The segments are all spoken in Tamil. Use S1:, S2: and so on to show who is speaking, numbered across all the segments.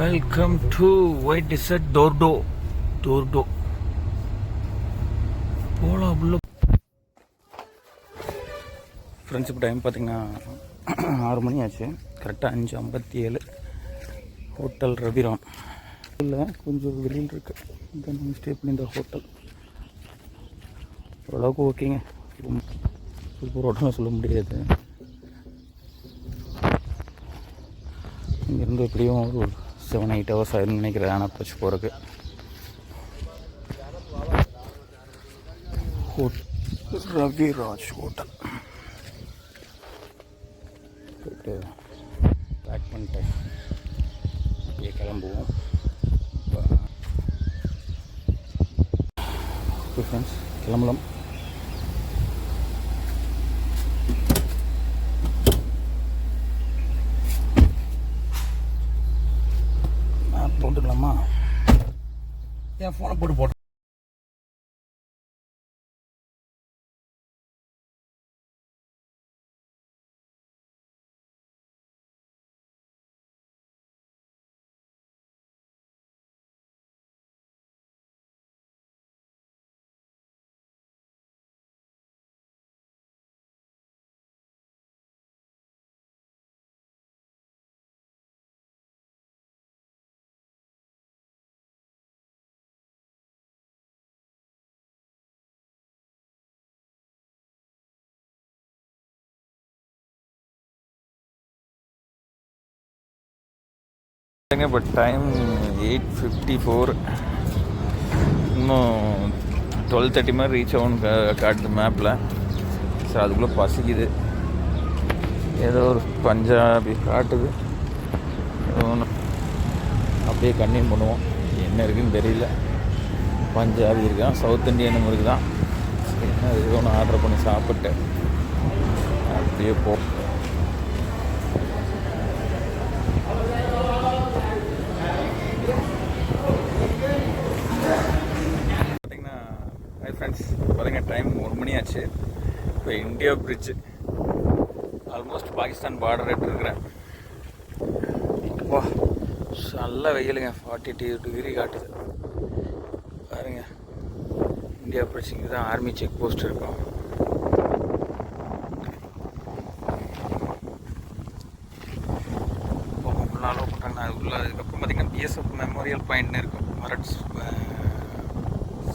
S1: Welcome to white desert Dhordo போகலாம் உள்ள. ஃப்ரெண்ட்ஸ் இப்போ டைம் பார்த்திங்கன்னா 6 மணி ஆச்சு. கரெக்டாக 5:57. ஹோட்டல் ரவிராம் இல்லை, கொஞ்சம் வெளியில் இருக்குது. இதான் நம்ம ஸ்டே பண்ணி இந்த ஹோட்டல் ஓரளவுக்கு ஓகேங்க. சூப்பர் ஹோட்டல்னு சொல்ல முடியாது. இங்கேருந்து எப்படியும் ஒரு 7-8 ஹவர்ஸ் ஆயிருன்னு நினைக்கிறேன் ஆனால் அப்ரோச் போகிறதுக்கு. ரவிராஜ் ஹோட்டல் போய்ட்டு பேக் பண்ணிட்டு அப்படியே கிளம்புவோம். ஓகே ஃப்ரெண்ட்ஸ், கிளம்பலாம். போட்டுக்கலாமா? என் ஃபோனை போட்டு இப்போ டைம் 8:54. இன்னும் 12:30 மாதிரி ரீச் ஆகும்னு காட்டுது மேப்பில். சார் அதுக்குள்ளே பசிக்குது. ஏதோ ஒரு பஞ்சாபி காட்டுது. அப்படியே கன்டினியூ பண்ணுவோம். என்ன இருக்குதுன்னு தெரியல. பஞ்சாபி இருக்கான், சவுத் இண்டியனும் இருக்குதான். என்ன இது ஒன்று ஆர்டர் பண்ணி சாப்பிட்டு அப்படியே போ. ஃப்ரெண்ட்ஸ் பாருங்க, டைம் 1 மணி ஆச்சு. இப்போ India bridge almost Pakistan border இருக்கிறேன். வா, நல்ல வெயிலுங்க. 42 டிகிரி காட்டுது பாருங்க. இந்தியா பிரிட்ஜ் இங்கே தான் ஆர்மி செக் போஸ்ட் இருக்கும். ஃபுல்லாக அலோவ் பண்ணுறாங்க. அது உள்ள அதுக்கப்புறம் பார்த்திங்கன்னா பிஎஸ்எஃப் மெமோரியல் பாயிண்ட்னு இருக்கும். மரட்ஸ்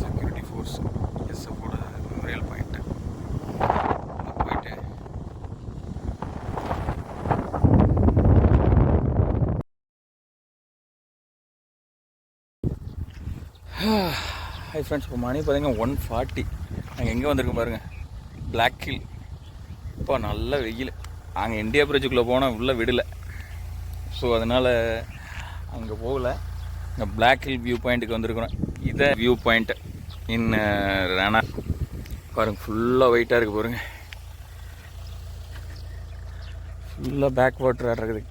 S1: செக்யூரிட்டி ஃபோர்ஸ் பிஎஸ்எஃபோட மெமோரியல் பாயிண்ட்டு போயிட்டு ஹை ஃப்ரெண்ட்ஸ். இப்போ மணி பார்த்தீங்கன்னா 1:40. நாங்கள் எங்கே வந்திருக்கோம் பாருங்கள், பிளாக் ஹில். இப்போ நல்ல வெயில். அங்கே இந்தியா பிரிட்ஜுக்குள்ளே போனால் உள்ளே விடலை. ஸோ அதனால் அங்கே போகலை. இங்கே பிளாக் ஹில் வியூ பாயிண்ட்டுக்கு வந்திருக்கிறோம். இதை வியூ பாயிண்ட்டு இன் ரானா பாருங்கள். ஃபுல்லாக வெயிட்டாக இருக்குது பாருங்கள். ஃபுல்லாக பேக் வாட்டர் இருக்குது.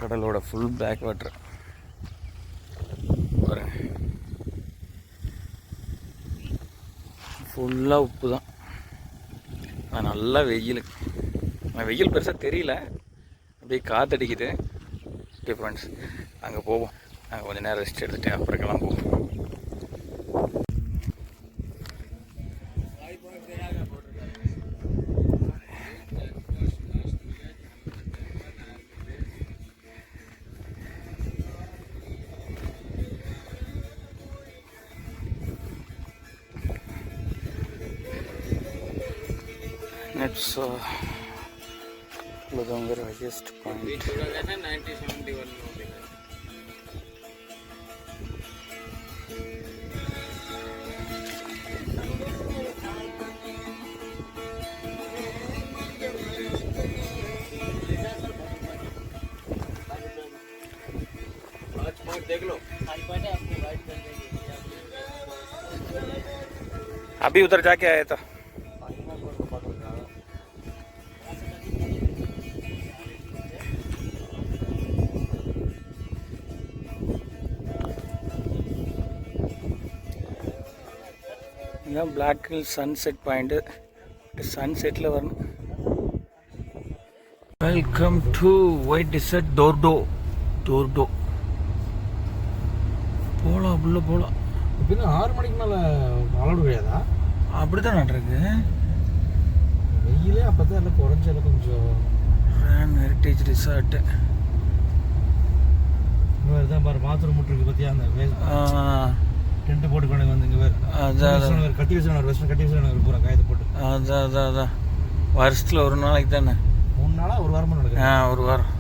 S1: கடலோட ஃபுல் பேக் வாட்டர் பாருங்கள். ஃபுல்லாக உப்பு தான். நல்லா வெயில். வெயில் பெருசாக தெரியல, அப்படியே காற்றடிக்குது. ஓகே ஃப்ரெண்ட்ஸ், அங்கே போவோம். நாங்கள் கொஞ்சம் நேரம் ரெஸ்ட் எடுத்துகிட்டு அப்புறம் கிளம்புவோம். It's Ludongar highest point. देख लो अभी उधर जाके आया था. Black Hill sunset point. சன்செட்டில் வரணும். Welcome to white desert Dhordo போகலாம் உள்ளே போகலாம்.
S2: இப்போனா 6 மணிக்கு மேலே அலோடு கிடையாதா?
S1: அப்படி தான் நட்டுருக்கு.
S2: வெயிலே அப்போ தான் எல்லாம் குறைஞ்சாலும் கொஞ்சம்.
S1: ரேன் ஹெரிட்டேஜ் ரிசார்ட்டு
S2: இங்கே தான் பாரு பாத்ரூம் முட்டுருக்கு பார்த்தியா? அந்த டென்ட் போட்டு கொண்டு வந்து இங்கே வேறு அதான் கட்டி வச்சுருவாங்க. வெஸ்ட் கட்டி வச்சுருவாங்க பூரா காயத்தை போட்டு.
S1: அதான் வருஷத்தில் ஒரு நாளைக்கு தானே?
S2: 3 நாளாக ஒரு வாரமாக நடக்குது.
S1: ஒரு வாரம்.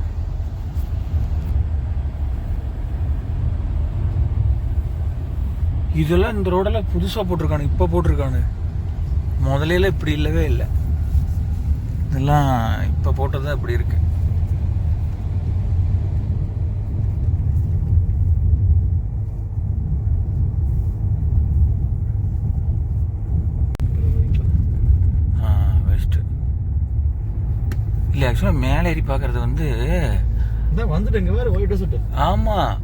S1: இதெல்லாம் இந்த ரோடெல்லாம் புதுசாக போட்டிருக்கானு, இப்போ போட்டிருக்கானு. முதலையில இப்படி இல்லவே இல்லை. இதெல்லாம் இப்போ போட்டது தான் இப்படி இருக்கு. வெஸ்ட் இல்லை, ஆக்சுவலாக மேலே ஏறி பார்க்கறது வந்து
S2: வந்துட்டு இங்கே வேறு ஒயிட் டெசர்ட்.
S1: ஆமாம்,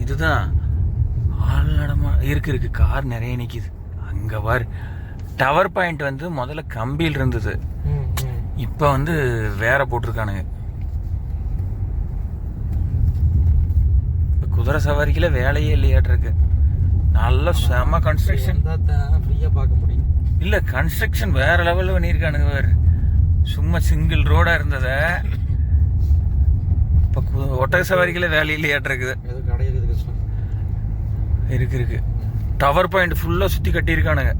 S1: இதுதான் ஆள் நடமா இருக்கு. கார் நிறைய நிற்கிது. அங்கே பாரு டவர் பாயிண்ட் வந்து முதல்ல கம்பியில் இருந்தது, இப்போ வந்து வேற போட்டிருக்கானுங்க. இப்போ குதிரை சவாரிக்கில் வேலையே இல்லையாட்டிருக்கு. நல்ல செம கன்ஸ்ட்ரக்ஷன்
S2: ஃப்ரீயாக பார்க்க முடியும்.
S1: இல்லை, கன்ஸ்ட்ரக்ஷன் வேற லெவலில் பண்ணியிருக்கானுங்க. வேறு சும்மா சிங்கிள் ரோடாக இருந்ததை இப்போ ஒட்டக சவாரிக்கில் வேலை இல்லையாட்டிருக்குது. இருக்கு. டவர் பாயிண்ட் ஃபுல்லாக சுற்றி கட்டியிருக்கானுங்க.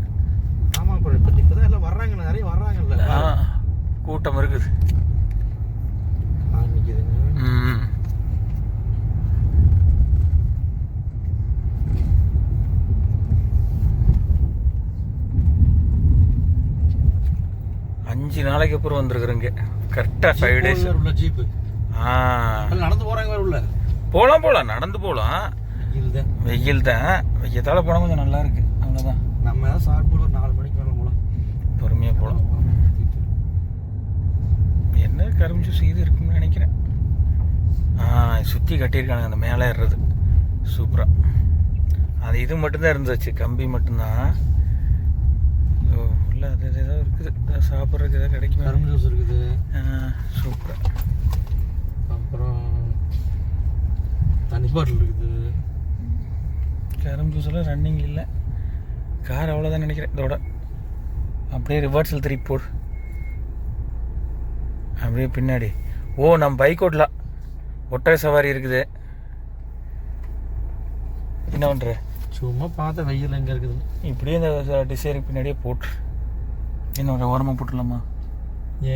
S2: ஆமாம், இப்போ தான் எல்லாம் வர்றாங்க, நிறைய வர்றாங்கல்ல.
S1: கூட்டம் இருக்குது. அஞ்சு நாளைக்கு அப்புறம் வந்துருக்குறேங்க. கரெக்டாக 5 days.
S2: ஜீப்பு நடந்து போகிறாங்க வேறு உள்ள.
S1: போகலாம் நடந்து போகலாம். வெயில் தான். வெய்யத்தால் போனால் கொஞ்சம் நல்லா இருக்கு. அவ்வளோதான்.
S2: நம்ம சாப்பிட்டு ஒரு 4 மணிக்கு மேலே போகலாம்.
S1: பொறுமையாக போகலாம். என்ன கரும்பு ஜூஸ் இது இருக்குன்னு நினைக்கிறேன். சுற்றி கட்டியிருக்காங்க அந்த மேலே ஏறுறது. சூப்பராக. அது இது மட்டும்தான் இருந்துச்சு, கம்பி மட்டும்தான். இல்லை அது ஏதோ இருக்குது, சாப்பிட்றதுக்கு ஏதாவது கிடைக்கும்.
S2: கரும்பு ஜூஸ் இருக்குது.
S1: சூப்பராக.
S2: அப்புறம் தண்ணி பாட்டில் இருக்குது.
S1: கரும்பு ஜூஸெல்லாம் ரன்னிங் இல்லை. கார் அவ்வளோதான் நினைக்கிறேன். இதோட அப்படியே ரிவர்ஸில் திருப்பி போடு. அப்படியே பின்னாடி. நம்ம பைக் ஓட்டலாம். ஒட்டக சவாரி இருக்குது. என்ன பண்ணுற?
S2: சும்மா பார்த்த வெயில் எங்கே இருக்குது.
S1: இப்படியே இந்த டிசைருக்கு பின்னாடியே போட்டு இன்னொரு ஓரமாக போட்டுடலாமா?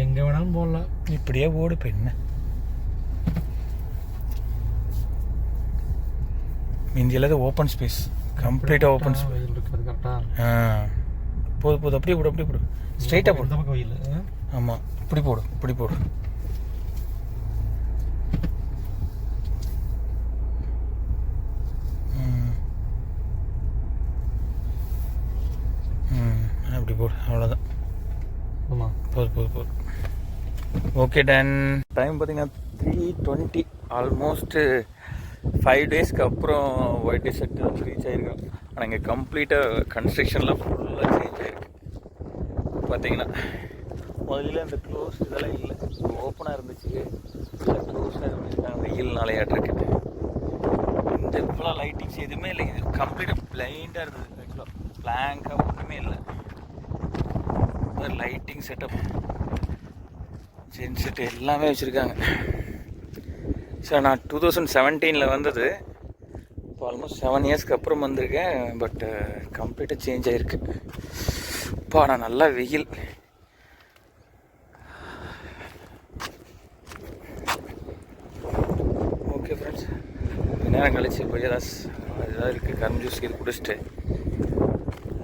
S2: எங்கே வேணாலும் போடலாம்.
S1: இப்படியே போடு. இப்போ என்ன இந்தியாவில் ஓப்பன் ஸ்பேஸ், கம்ப்ளீட்டாக ஓப்பன் ஸ்பேஸ்
S2: இருக்குது. கரெக்டாக
S1: போது அப்படியே போடு. ஸ்ட்ரைட்டாக போடு.
S2: பக்கம் வெயில்.
S1: ஆமாம், இப்படி போடு. அப்படி போடு. அவ்வளோதான்.
S2: ஆமாம்,
S1: போது. Okay done. டைம் பார்த்தீங்கன்னா 3:20. ஆல்மோஸ்ட்டு 5 daysக்கு அப்புறம் ஒயிட் டெசர்ட் வந்து ரீச் ஆகிருக்கோம். ஆனால் இங்கே கம்ப்ளீட்டாக கன்ஸ்ட்ரக்ஷன்லாம் ஃபுல்லாக சேஞ்ச் ஆகிருக்கு. பார்த்தீங்கன்னா முதல்ல இந்த க்ளோஸ் இதெல்லாம் இல்லை, ஓப்பனாக இருந்துச்சு. க்ளோஸாக இருந்துச்சுன்னா வெயில் நாளையாட்டிருக்கு. இந்த இப்போலாம் லைட்டிங்ஸ் எதுவுமே இல்லை. இது கம்ப்ளீட்டாக பிளைண்டாக இருந்தது. ஆக்சுவலாக பிளாங்காக ஒன்றுமே இல்லை. லைட்டிங் செட்டப், ஜென்செட் எல்லாமே வச்சுருக்காங்க. சார் நான் 2017 வந்தது. இப்போ ஆல்மோஸ்ட் 7 yearsக்கு அப்புறம் வந்திருக்கேன். பட் கம்ப்ளீட்டாக சேஞ்ச் ஆகிருக்கு. நான் நல்லா வெயில். ஓகே ஃப்ரெண்ட்ஸ், நேரம் கழிச்சு போய் ஏதாவது இருக்குது கரும்பு ஜூஸ் இது குடிச்சிட்டு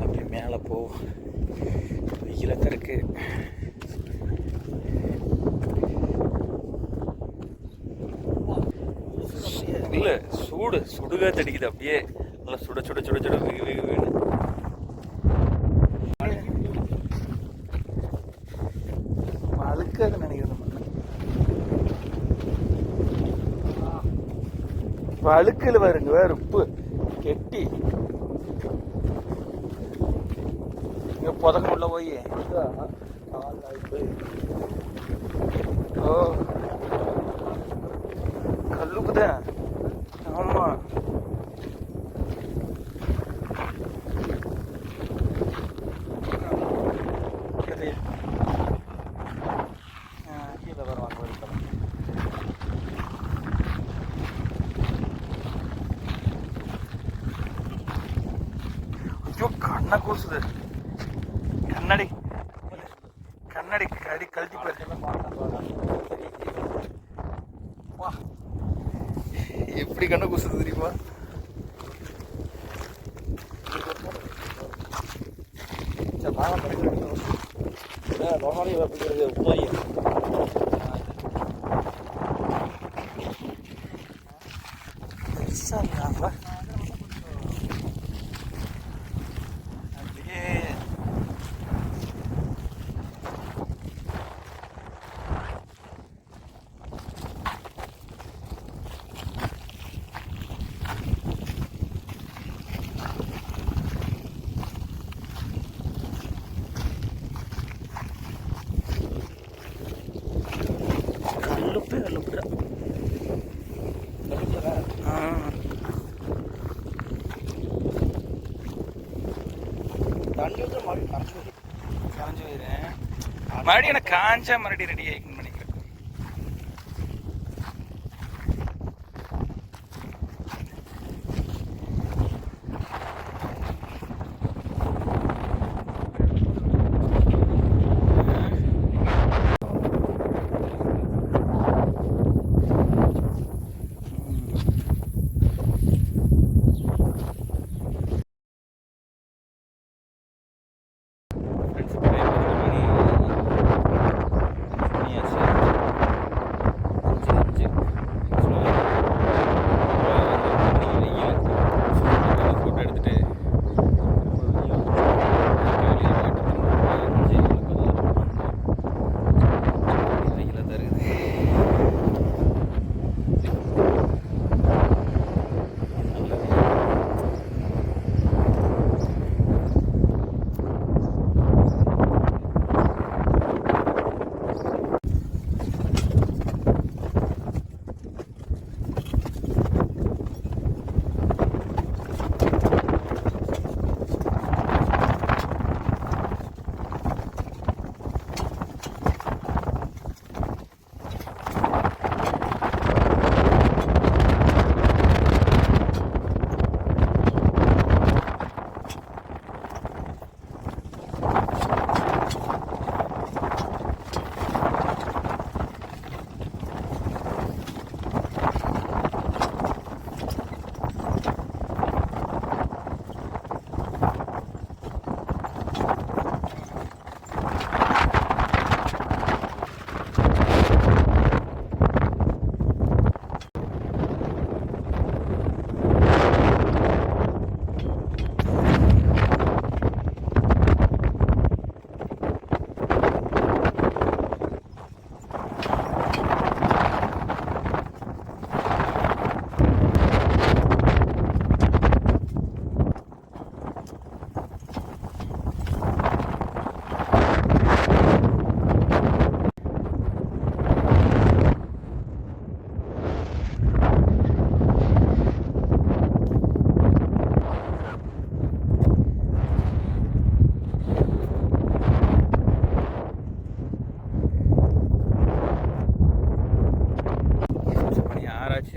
S1: அப்படி மேலே போவோம். வெயிலாக தான் இருக்குது. இல்லை, சுடுகாத்து அடிக்குது. அப்படியே நல்லா சுட வெகு அழுக்காது நினைக்கிறேன். அழுக்கில் வருங்க வேறு உப்பு கெட்டி இங்கே புதக்க உள்ள போய் கல்லுக்குதான். ஆமாம், என்ன கூசுது கண்ணாடி கண்ணாடி கழட்டி போயிரு. வா எப்படி கண்ணை கூசுது தெரியுமா? கரைஞ்சி போயிடுறேன் மறுபடியும் எனக்கு காஞ்சா மறுபடியும் ரெடி ஆகிக்கணும் நினைக்கிறேன்.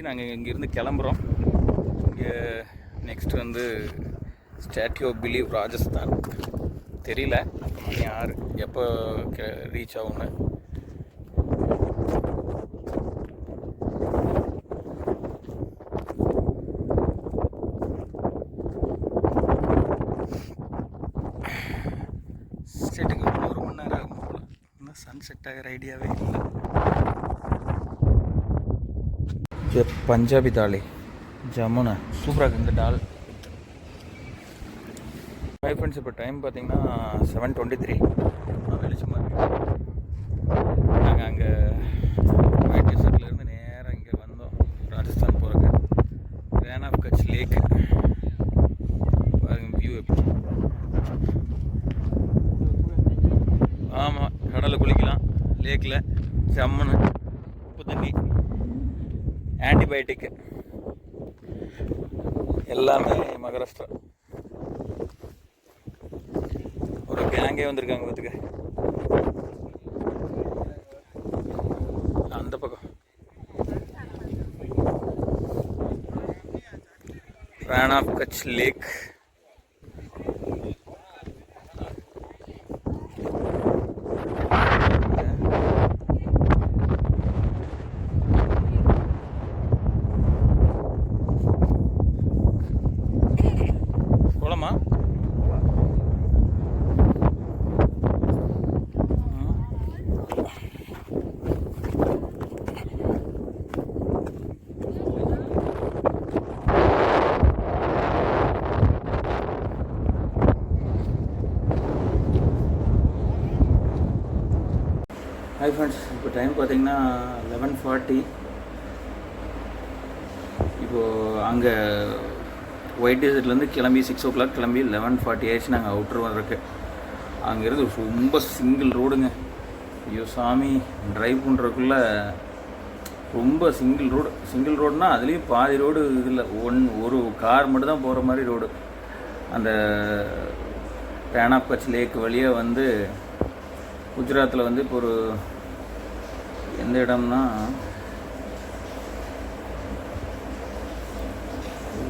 S1: நாங்கள் இங்கேருந்து கிளம்புறோம். இங்கே நெக்ஸ்ட் வந்து ஸ்டாட்யூ ஆஃப் பிலீவ் ராஜஸ்தான். தெரியல மணி 6 எப்போ ரீச் ஆகுங்க. ஸ்டேட்டுக்கு 1 மணி நேரம் ஆகும் போல். இன்னும் சன்செட் ஆகிற ஐடியாவே இல்லை. பஞ்சாபி தாலி ஜமுனா சூப்பராக இருக்குது இந்த டால். ஹை ஃப்ரெண்ட்ஸ், இப்போ டைம் பார்த்தீங்கன்னா 7:23. வெளிச்சமாக இருக்குது. நாங்கள் அங்கே ஒயிட் டிஷர்ட்லேருந்து நேராக இங்கே வந்தோம் ராஜஸ்தான் போகிறக்கு. ரேன் ஆஃப் கட்ச் லேக் பாருங்க வியூ எப்படி. ஆமாம், கடலில் குளிக்கலாம் லேக்கில். ஜம்முன்னு உப்பு தண்ணி, ஆன்டிபயோட்டிக் எல்லாமே மகாராஷ்டிரா. ஒரு கேங்கே வந்திருக்காங்க பார்த்துக்க. அந்த பக்கம் Rann of Kutch lake. Hi friends, இப்போ டைம் பார்த்தீங்கன்னா 11:40. இப்போது அங்கே ஒயிட் டெசர்ட்லேருந்து கிளம்பி 6 o'clock கிளம்பி 11:40 ஆயிடுச்சு. நாங்கள் அவுட்ரு வர்றதுக்கு அங்கேருந்து ரொம்ப சிங்கிள் ரோடுங்க. ஐயோ சாமி, ட்ரைவ் பண்ணுறதுக்குள்ளே ரொம்ப சிங்கிள் ரோடுனால் அதுலேயும் பாதி ரோடு இதில் ஒரு கார் மட்டும் தான் போகிற மாதிரி ரோடு. அந்த பேனாப்பச் லேக் வழியாக வந்து குஜராத்தில் வந்து இப்போ ஒரு எந்த இடம்னா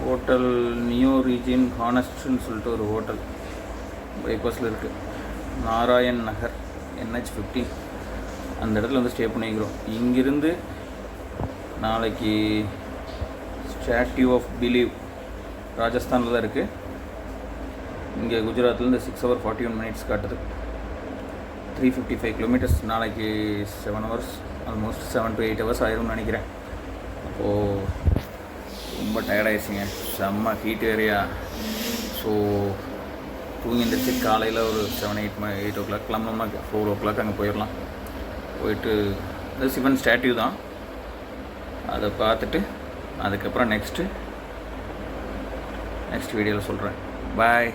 S1: ஹோட்டல் நியோ ரீஜியன் ஹானஸ்ட்னு சொல்லிட்டு ஒரு ஹோட்டல் பைபாஸில் இருக்குது. நாராயண் நகர் NH-50 அந்த இடத்துல வந்து ஸ்டே பண்ணிக்கிறோம். இங்கிருந்து நாளைக்கு ஸ்டாட்யூ ஆஃப் பிலீவ் ராஜஸ்தானில் தான் இருக்குது. இங்கே குஜராத்லேருந்து 6 hours 41 minutes காட்டுது. 355 kilometers. நாளைக்கு 7 hours, ஆல்மோஸ்ட் 7 to 8 hours ஆயிரும்னு நினைக்கிறேன். அப்போது ரொம்ப டயர்டாகிடுச்சிங்க, செம்ம ஹீட் ஏரியா. ஸோ தூங்கி எழுந்திரிச்சு காலையில் ஒரு 7-8 o'clock கிளம்புனோம்னா 4 o'clock அங்கே போயிடலாம். போயிட்டு அது சிவன் ஸ்டாட்யூ தான், அதை பார்த்துட்டு அதுக்கப்புறம் நெக்ஸ்ட் வீடியோவில் சொல்கிறேன். பாய்.